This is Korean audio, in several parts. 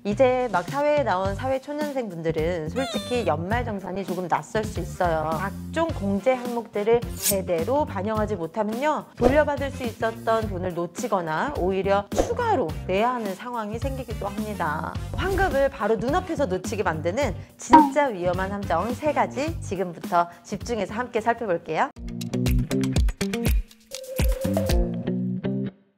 이제 막 사회에 나온 사회초년생 분들은 솔직히 연말정산이 조금 낯설 수 있어요. 각종 공제 항목들을 제대로 반영하지 못하면요, 돌려받을 수 있었던 돈을 놓치거나 오히려 추가로 내야 하는 상황이 생기기도 합니다. 환급을 바로 눈앞에서 놓치게 만드는 진짜 위험한 함정 3가지 지금부터 집중해서 함께 살펴볼게요.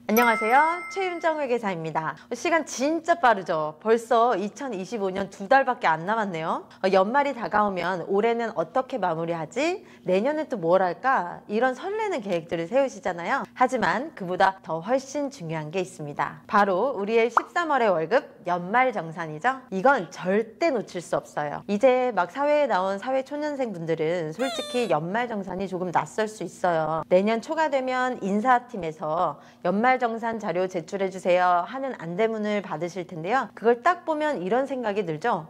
안녕하세요. 최윤정 회계사입니다. 시간 진짜 빠르죠? 벌써 2025년 2달밖에 안 남았네요. 연말이 다가오면 올해는 어떻게 마무리하지? 내년엔 또 뭘 할까? 이런 설레는 계획들을 세우시잖아요. 하지만 그보다 더 훨씬 중요한 게 있습니다. 바로 우리의 13월의 월급, 연말정산이죠. 이건 절대 놓칠 수 없어요. 이제 막 사회에 나온 사회초년생 분들은 솔직히 연말정산이 조금 낯설 수 있어요. 내년 초가 되면 인사팀에서 연말정산 자료 제출해주세요 하는 안대문을 받으실 텐데요. 그걸 딱 보면 이런 생각이 들죠?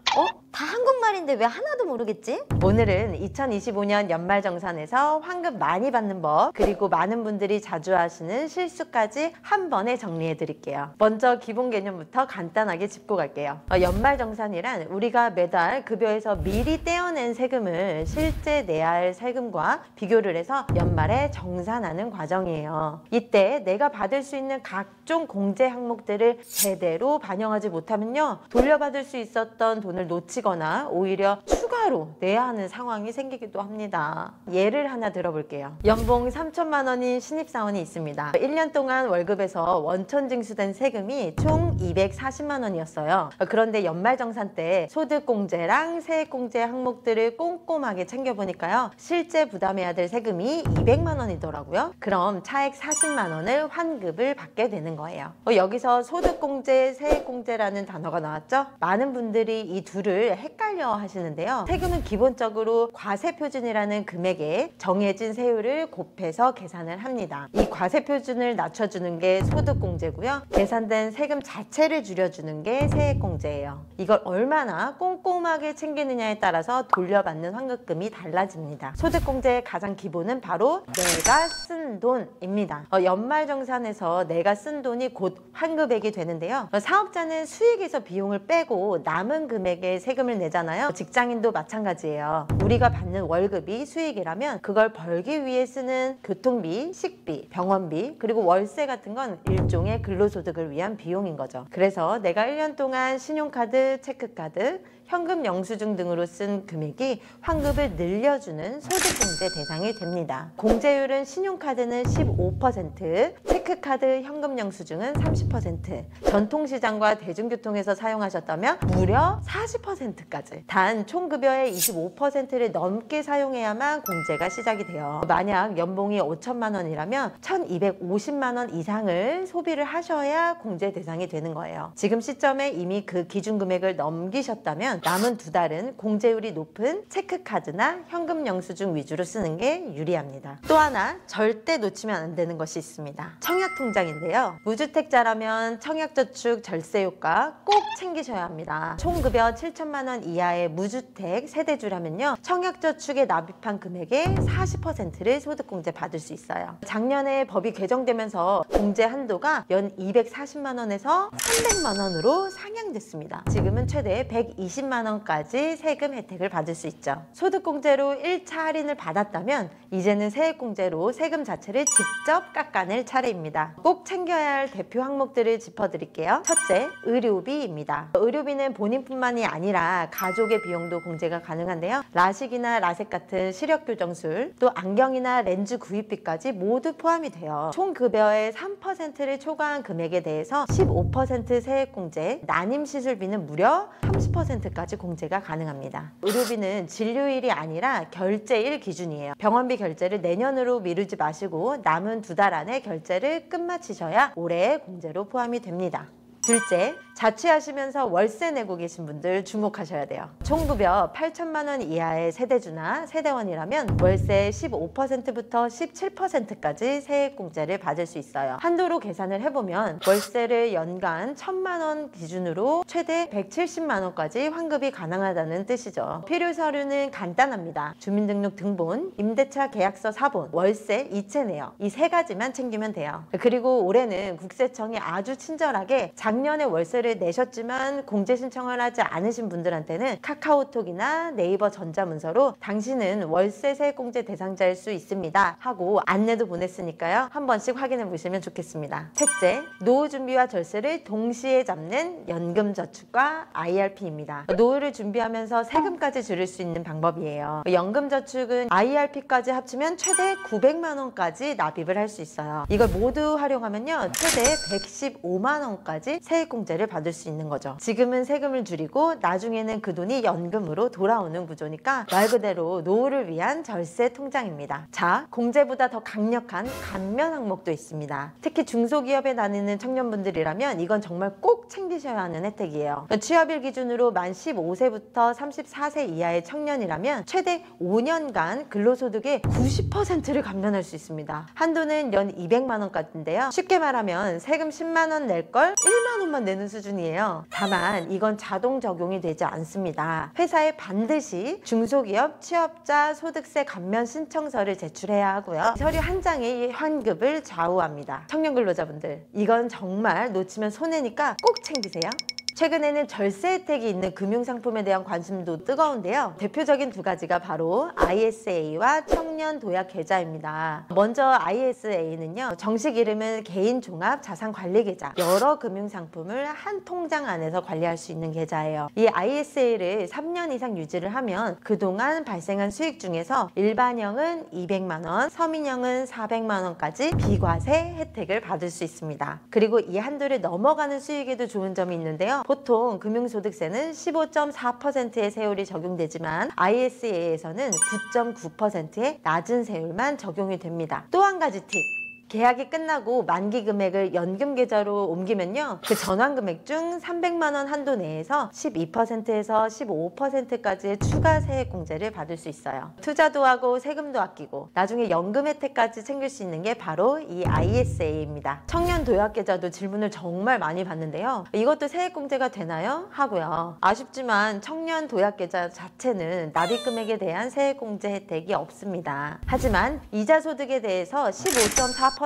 다 한국말인데 왜 하나도 모르겠지? 오늘은 2025년 연말정산에서 환급 많이 받는 법, 그리고 많은 분들이 자주 하시는 실수까지 한 번에 정리해 드릴게요. 먼저 기본 개념부터 간단하게 짚고 갈게요. 연말정산이란 우리가 매달 급여에서 미리 떼어낸 세금을 실제 내야 할 세금과 비교를 해서 연말에 정산하는 과정이에요. 이때 내가 받을 수 있는 각종 공제 항목들을 제대로 반영하지 못하면요, 돌려받을 수 있었던 돈을 놓치거나 오히려 추가로 내야 하는 상황이 생기기도 합니다. 예를 하나 들어볼게요. 연봉 3천만 원인 신입사원이 있습니다. 1년 동안 월급에서 원천 징수된 세금이 총 240만 원이었어요. 그런데 연말정산 때 소득공제랑 세액공제 항목들을 꼼꼼하게 챙겨보니까요, 실제 부담해야 될 세금이 200만 원이더라고요. 그럼 차액 40만 원을 환급을 받게 되는 거예요. 여기서 소득공제, 세액공제라는 단어가 나왔죠? 많은 분들이 이 둘을 헷갈려 하시는데요. 세금은 기본적으로 과세표준이라는 금액에 정해진 세율을 곱해서 계산을 합니다. 이 과세표준을 낮춰주는 게 소득공제고요. 계산된 세금 자체를 줄여주는 게 세액공제예요. 이걸 얼마나 꼼꼼하게 챙기느냐에 따라서 돌려받는 환급금이 달라집니다. 소득공제의 가장 기본은 바로 내가 쓴 돈입니다. 연말정산에서 내가 쓴 돈이 곧 환급액이 되는데요. 사업자는 수익에서 비용을 빼고 남은 금액의 세금을 내잖아요. 직장인도 마찬가지예요. 우리가 받는 월급이 수익이라면 그걸 벌기 위해 쓰는 교통비, 식비, 병원비, 그리고 월세 같은 건 일종의 근로소득을 위한 비용인 거죠. 그래서 내가 1년 동안 신용카드, 체크카드, 현금 영수증 등으로 쓴 금액이 환급을 늘려주는 소득공제 대상이 됩니다. 공제율은 신용카드는 15%, 체크카드, 현금 영수증은 30%, 전통시장과 대중교통에서 사용하셨다면 무려 40%까지. 단 총급여의 25%를 넘게 사용해야만 공제가 시작이 돼요. 만약 연봉이 5천만 원이라면 1250만 원 이상을 소비를 하셔야 공제 대상이 되는 거예요. 지금 시점에 이미 그 기준금액을 넘기셨다면 남은 2달은 공제율이 높은 체크카드나 현금 영수증 위주로 쓰는 게 유리합니다. 또 하나 절대 놓치면 안 되는 것이 있습니다. 청약통장인데요. 무주택자라면 청약저축 절세효과 꼭 챙기셔야 합니다. 총급여 7천만 원 이하의 무주택 세대주라면요, 청약저축에 납입한 금액의 40%를 소득공제 받을 수 있어요. 작년에 법이 개정되면서 공제 한도가 연 240만 원에서 300만 원으로 상향됐습니다. 지금은 최대 120만 원까지 세금 혜택을 받을 수 있죠. 소득공제로 1차 할인을 받았다면 이제는 세액공제로 세금 자체를 직접 깎아낼 차례입니다. 꼭 챙겨야 할 대표 항목들을 짚어드릴게요. 첫째, 의료비입니다. 의료비는 본인뿐만이 아니라 가족의 비용도 공제가 가능한데요. 라식이나 라섹 같은 시력교정술, 또 안경이나 렌즈 구입비까지 모두 포함이 돼요. 총 급여의 3%를 초과한 금액에 대해서 15% 세액공제, 난임시술비는 무려 30%까지 공제가 가능합니다. 의료비는 진료일이 아니라 결제일 기준이에요. 병원비 결제를 내년으로 미루지 마시고 남은 2달 안에 결제를 끝마치셔야 올해의 공제로 포함이 됩니다. 둘째, 자취하시면서 월세 내고 계신 분들 주목하셔야 돼요. 총급여 8천만 원 이하의 세대주나 세대원이라면 월세 15%부터 17%까지 세액공제를 받을 수 있어요. 한도로 계산을 해보면 월세를 연간 1,000만 원 기준으로 최대 170만 원까지 환급이 가능하다는 뜻이죠. 필요 서류는 간단합니다. 주민등록 등본, 임대차 계약서 사본, 월세, 이체 내역, 이 3가지만 챙기면 돼요. 그리고 올해는 국세청이 아주 친절하게 작년에 월세를 세금을 내셨지만 공제 신청을 하지 않으신 분들한테는 카카오톡이나 네이버 전자문서로 당신은 월세 세액공제 대상자일 수 있습니다 하고 안내도 보냈으니까요. 한 번씩 확인해 보시면 좋겠습니다. 셋째, 노후 준비와 절세를 동시에 잡는 연금저축과 IRP입니다. 노후를 준비하면서 세금까지 줄일 수 있는 방법이에요. 연금저축은 IRP까지 합치면 최대 900만 원까지 납입을 할 수 있어요. 이걸 모두 활용하면요, 최대 115만 원까지 세액공제를 받을 수 있는 거죠. 지금은 세금을 줄이고 나중에는 그 돈이 연금으로 돌아오는 구조니까 말 그대로 노후를 위한 절세 통장입니다. 자, 공제보다 더 강력한 감면 항목도 있습니다. 특히 중소기업에 다니는 청년분들이라면 이건 정말 꼭 챙기셔야 하는 혜택이에요. 취업일 기준으로 만 15세부터 34세 이하의 청년이라면 최대 5년간 근로소득의 90%를 감면할 수 있습니다. 한도는 연 200만 원까지인데요. 쉽게 말하면 세금 10만 원 낼 걸 1만 원만 내는 수준이에요. 다만 이건 자동 적용이 되지 않습니다. 회사에 반드시 중소기업 취업자 소득세 감면 신청서를 제출해야 하고요. 서류 한 장이 환급을 좌우합니다. 청년 근로자분들, 이건 정말 놓치면 손해니까 꼭 챙기세요. 최근에는 절세 혜택이 있는 금융상품에 대한 관심도 뜨거운데요. 대표적인 두 가지가 바로 ISA와 청년 도약 계좌입니다. 먼저 ISA는요, 정식 이름은 개인 종합 자산 관리 계좌. 여러 금융상품을 한 통장 안에서 관리할 수 있는 계좌예요. 이 ISA를 3년 이상 유지를 하면 그동안 발생한 수익 중에서 일반형은 200만 원, 서민형은 400만 원까지 비과세 혜택을 받을 수 있습니다. 그리고 이 한도를 넘어가는 수익에도 좋은 점이 있는데요. 보통 금융소득세는 15.4%의 세율이 적용되지만 ISA에서는 9.9%의 낮은 세율만 적용이 됩니다. 또 한 가지 팁. 계약이 끝나고 만기 금액을 연금 계좌로 옮기면요, 그 전환 금액 중 300만 원 한도 내에서 12%에서 15%까지의 추가 세액 공제를 받을 수 있어요. 투자도 하고 세금도 아끼고 나중에 연금 혜택까지 챙길 수 있는 게 바로 이 ISA입니다. 청년 도약 계좌도 질문을 정말 많이 받는데요. 이것도 세액 공제가 되나요? 하고요. 아쉽지만 청년 도약 계좌 자체는 납입 금액에 대한 세액 공제 혜택이 없습니다. 하지만 이자 소득에 대해서 15.4%의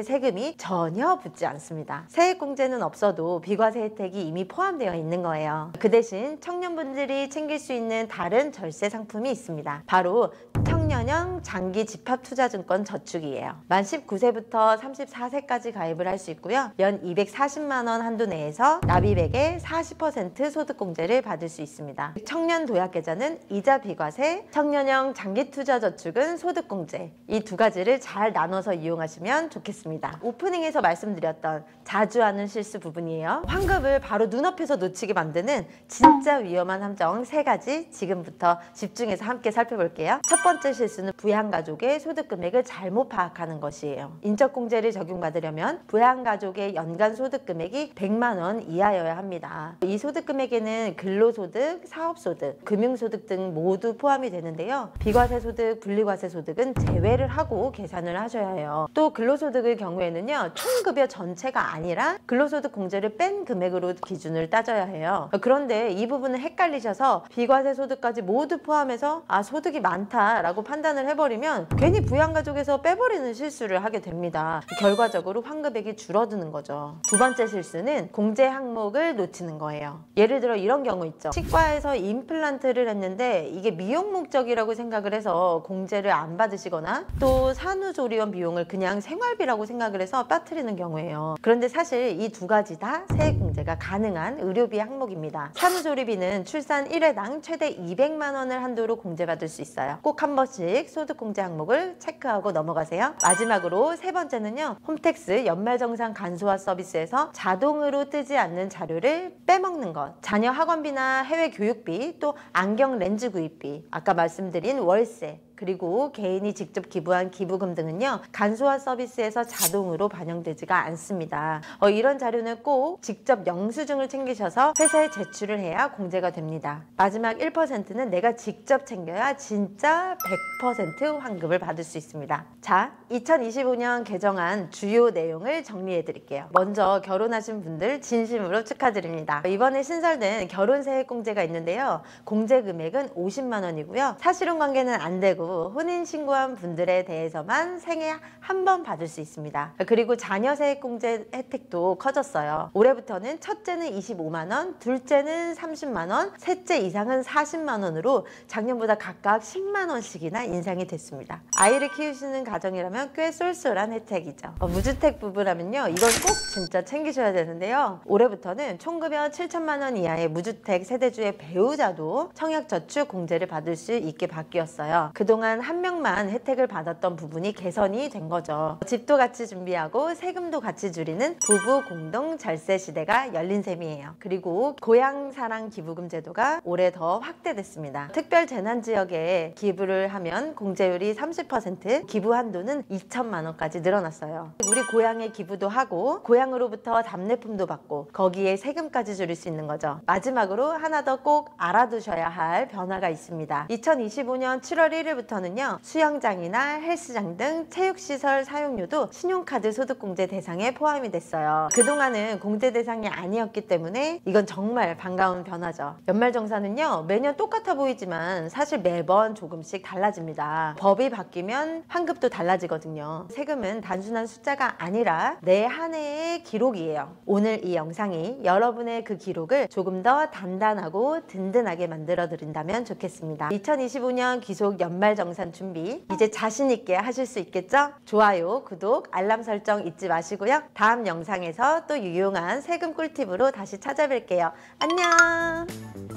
세금이 전혀 붙지 않습니다. 세액공제는 없어도 비과세 혜택이 이미 포함되어 있는 거예요. 그 대신 청년분들이 챙길 수 있는 다른 절세 상품이 있습니다. 바로 청년형 장기 집합투자증권 저축이에요. 만 19세부터 34세까지 가입을 할 수 있고요. 연 240만 원 한도 내에서 납입액의 40% 소득공제를 받을 수 있습니다. 청년 도약계좌는 이자 비과세, 청년형 장기투자저축은 소득공제, 이 두 가지를 잘 나눠서 이용하시면 좋겠습니다. 오프닝에서 말씀드렸던 자주 하는 실수 부분이에요. 환급을 바로 눈앞에서 놓치게 만드는 진짜 위험한 함정 3가지 지금부터 집중해서 함께 살펴볼게요. 첫 번째 실수는 부양가족의 소득금액을 잘못 파악하는 것이에요. 인적공제를 적용받으려면 부양가족의 연간 소득금액이 100만 원 이하여야 합니다. 이 소득금액에는 근로소득, 사업소득, 금융소득 등 모두 포함이 되는데요. 비과세소득, 분리과세소득은 제외를 하고 계산을 하셔야 해요. 또 근로소득의 경우에는요, 총급여 전체가 아니라 근로소득 공제를 뺀 금액으로 기준을 따져야 해요. 그런데 이 부분은 헷갈리셔서 비과세 소득까지 모두 포함해서 소득이 많다라고 판단을 해버리면 괜히 부양가족에서 빼버리는 실수를 하게 됩니다. 결과적으로 환급액이 줄어드는 거죠. 두 번째 실수는 공제 항목을 놓치는 거예요. 예를 들어 이런 경우 있죠. 치과에서 임플란트를 했는데 이게 미용 목적이라고 생각을 해서 공제를 안 받으시거나 또 산후조리원 비용을 그냥 생활비라고 생각을 해서 빠뜨리는 경우예요. 그런데 사실 이 두 가지 다 세액공제가 가능한 의료비 항목입니다. 산후조리비는 출산 1회당 최대 200만 원을 한도로 공제받을 수 있어요. 꼭 한 번씩 소득공제 항목을 체크하고 넘어가세요. 마지막으로 세 번째는요, 홈택스 연말정산 간소화 서비스에서 자동으로 뜨지 않는 자료를 빼먹는 것. 자녀 학원비나 해외 교육비, 또 안경 렌즈 구입비, 아까 말씀드린 월세, 그리고 개인이 직접 기부한 기부금 등은요, 간소화 서비스에서 자동으로 반영되지가 않습니다. 이런 자료는 꼭 직접 영수증을 챙기셔서 회사에 제출을 해야 공제가 됩니다. 마지막 1%는 내가 직접 챙겨야 진짜 100% 환급을 받을 수 있습니다. 자, 2025년 개정안 주요 내용을 정리해 드릴게요. 먼저 결혼하신 분들 진심으로 축하드립니다. 이번에 신설된 결혼세액공제가 있는데요. 공제 금액은 50만 원이고요. 사실혼 관계는 안 되고 후 혼인신고한 분들에 대해서만 생애 한 번 받을 수 있습니다. 그리고 자녀 세액공제 혜택도 커졌어요. 올해부터는 첫째는 25만 원, 둘째는 30만 원, 셋째 이상은 40만 원으로 작년보다 각각 10만 원씩이나 인상이 됐습니다. 아이를 키우시는 가정이라면 꽤 쏠쏠한 혜택이죠. 무주택 부부라면요, 이건 꼭 진짜 챙기셔야 되는데요. 올해부터는 총급여 7천만 원 이하의 무주택 세대주의 배우자도 청약저축 공제를 받을 수 있게 바뀌었어요. 그동안 한 명만 혜택을 받았던 부분이 개선이 된 거죠. 집도 같이 준비하고 세금도 같이 줄이는 부부 공동 절세 시대가 열린 셈이에요. 그리고 고향사랑 기부금 제도가 올해 더 확대됐습니다. 특별 재난 지역에 기부를 하면 공제율이 30%, 기부 한도는 2천만 원까지 늘어났어요. 우리 고향에 기부도 하고 고향으로부터 답례품도 받고 거기에 세금까지 줄일 수 있는 거죠. 마지막으로 하나 더 꼭 알아두셔야 할 변화가 있습니다. 2025년 7월 1일부터는요, 수영장이나 헬스장 등 체육시설 사용료도 신용카드 소득공제 대상에 포함이 됐어요. 그동안은 공제 대상이 아니었기 때문에 이건 정말 반가운 변화죠. 연말정산은요, 매년 똑같아 보이지만 사실 매번 조금씩 달라집니다. 법이 바뀌면 환급도 달라지거든요. 세금은 단순한 숫자가 아니라 내 한 해의 기록이에요. 오늘 이 영상이 여러분의 그 기록을 조금 더 단단하고 든든하게 만들어 드린다면 좋겠습니다. 2025년 귀속 연말정산 준비 이제 자신 있게 하실 수 있겠죠? 좋아요, 구독, 알람 설정 잊지 마시고요. 다음 영상에서 또 유용한 세금 꿀팁으로 다시 찾아뵐게요. 안녕!